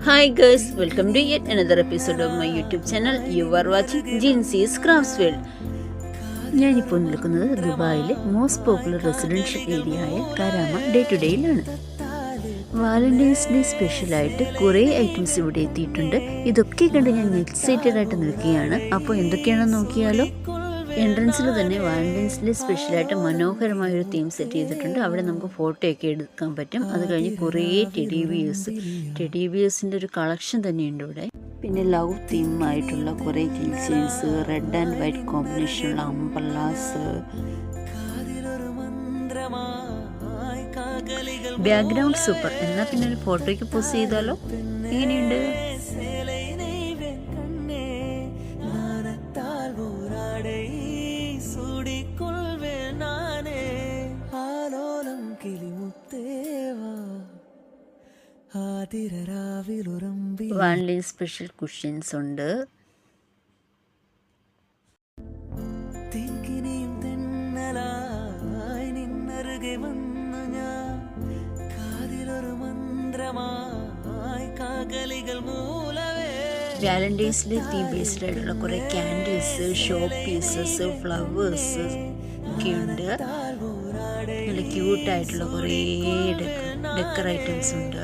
Hi guys, welcome to yet another episode of my YouTube channel. You are watching Jinsy's Crafts World. ഞാനിപ്പോൾ നിൽക്കുന്നത് ദുബായിലെ most popular residential area ആയ Karama day to ഡേയിലാണ്. Valentine's day സ്പെഷ്യലായിട്ട് കുറേ items ഇവിടെ എത്തിയിട്ടുണ്ട്. ഇതൊക്കെ കണ്ട് ഞാൻ എക്സൈറ്റഡ് ആയിട്ട് നിൽക്കുകയാണ്. അപ്പോൾ എന്തൊക്കെയാണെന്ന് നോക്കിയാലോ. എൻട്രൻസിൽ തന്നെ വാലന്റൈൻസ് ഡേ സ്പെഷ്യലായിട്ട് മനോഹരമായൊരു തീം സെറ്റ് ചെയ്തിട്ടുണ്ട്. അവിടെ നമുക്ക് ഫോട്ടോയൊക്കെ എടുക്കാൻ പറ്റും. അത് കഴിഞ്ഞ് കുറേ ടെഡി ബിയേഴ്സിൻ്റെ ഒരു കളക്ഷൻ തന്നെയുണ്ട് ഇവിടെ. പിന്നെ ലവ് തീമായിട്ടുള്ള കുറേ key chains, red and white കോമ്പിനേഷനുള്ള അംബ്രല്ലാസ്, ബാക്ക്ഗ്രൗണ്ട് സൂപ്പർ. എന്നാൽ പിന്നെ ഒരു ഫോട്ടോയ്ക്ക് പോസ്റ്റ് ചെയ്താലോ? എങ്ങനെയുണ്ട്? വാലന്റൈൻ സ്പെഷ്യൽ കുഷ്യൻസ് ഉണ്ട്. വാലന്റൈൻസ് ഡേ തീം ബേസ്ഡ് ആയിട്ടുള്ള കുറേ ക്യാൻഡിൽസ്, ഷോ പീസസ്, ഫ്ലവേഴ്സ് ഒക്കെ ഉണ്ട്. നല്ല ക്യൂട്ടായിട്ടുള്ള കുറേ ഡെക്കർ ഐറ്റംസ് ഉണ്ട്.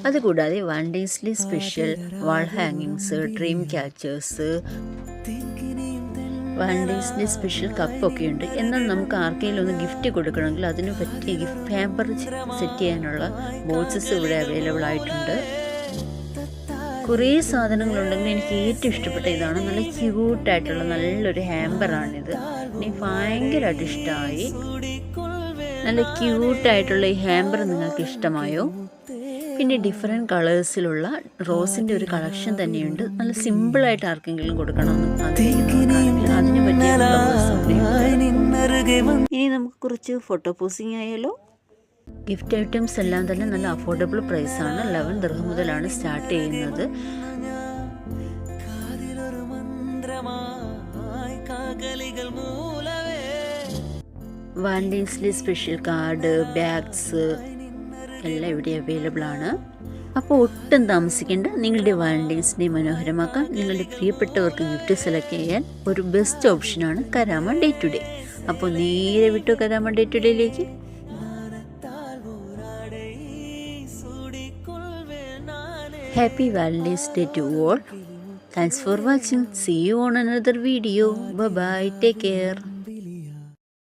അതുകൂടാതെ വാലന്റൈൻസ് ഡേ സ്പെഷ്യൽ വാൾ ഹാങ്ങിങ്സ്, dream catchers, Valentine's day special കപ്പൊക്കെ ഉണ്ട്. എന്നാൽ നമുക്ക് ആർക്കെങ്കിലും ഒന്ന് ഗിഫ്റ്റ് കൊടുക്കണമെങ്കിൽ അതിന് പറ്റിയ ഗിഫ്റ്റ് ഹാമ്പർ സെറ്റ് ചെയ്യാനുള്ള ബോക്സസ് ഇവിടെ അവൈലബിൾ ആയിട്ടുണ്ട്. കുറേ സാധനങ്ങളുണ്ടെങ്കിൽ എനിക്ക് ഏറ്റവും ഇഷ്ടപ്പെട്ട ഇതാണ്. നല്ല ക്യൂട്ടായിട്ടുള്ള നല്ലൊരു ഹാമ്പറാണിത്. എനിക്ക് ഭയങ്കരമായിട്ട് ഇഷ്ടമായി. നല്ല ക്യൂട്ടായിട്ടുള്ള ഈ ഹാമ്പർ നിങ്ങൾക്ക് ഇഷ്ടമായോ? പിന്നെ ഡിഫറെൻറ്റ് കളേഴ്സിലുള്ള റോസിൻ്റെ ഒരു കളക്ഷൻ തന്നെയുണ്ട്. നല്ല സിമ്പിളായിട്ട് ആർക്കെങ്കിലും കൊടുക്കണമെന്ന് അതിന് പറ്റിയ. ഇനി നമുക്ക് കുറച്ച് ഫോട്ടോ പോസിങ് ആയാലോ. ഗിഫ്റ്റ് ഐറ്റംസ് എല്ലാം തന്നെ നല്ല അഫോർഡബിൾ പ്രൈസാണ്. 11 ദിർഹം മുതലാണ് സ്റ്റാർട്ട് ചെയ്യുന്നത്. Valentine's day special card, bags എല്ലാം ഇവിടെ അവൈലബിൾ ആണ്. അപ്പോൾ ഒട്ടും താമസിക്കേണ്ട. നിങ്ങളുടെ വാലന്റൈൻസ് ഡേ മനോഹരമാക്കാൻ നിങ്ങളുടെ പ്രിയപ്പെട്ടവർക്ക് ഗിഫ്റ്റ് സെലക്ട് ചെയ്യാൻ ഒരു ബെസ്റ്റ് ഓപ്ഷനാണ് കരാമ ഡേ ടു ഡേ. അപ്പോൾ നേരെ വിട്ടു കരാമ ഡേ ടു ഡേയിലേക്ക്. Happy Valentine's Day to all. Thanks for watching. See you on another video. Bye bye. Take care.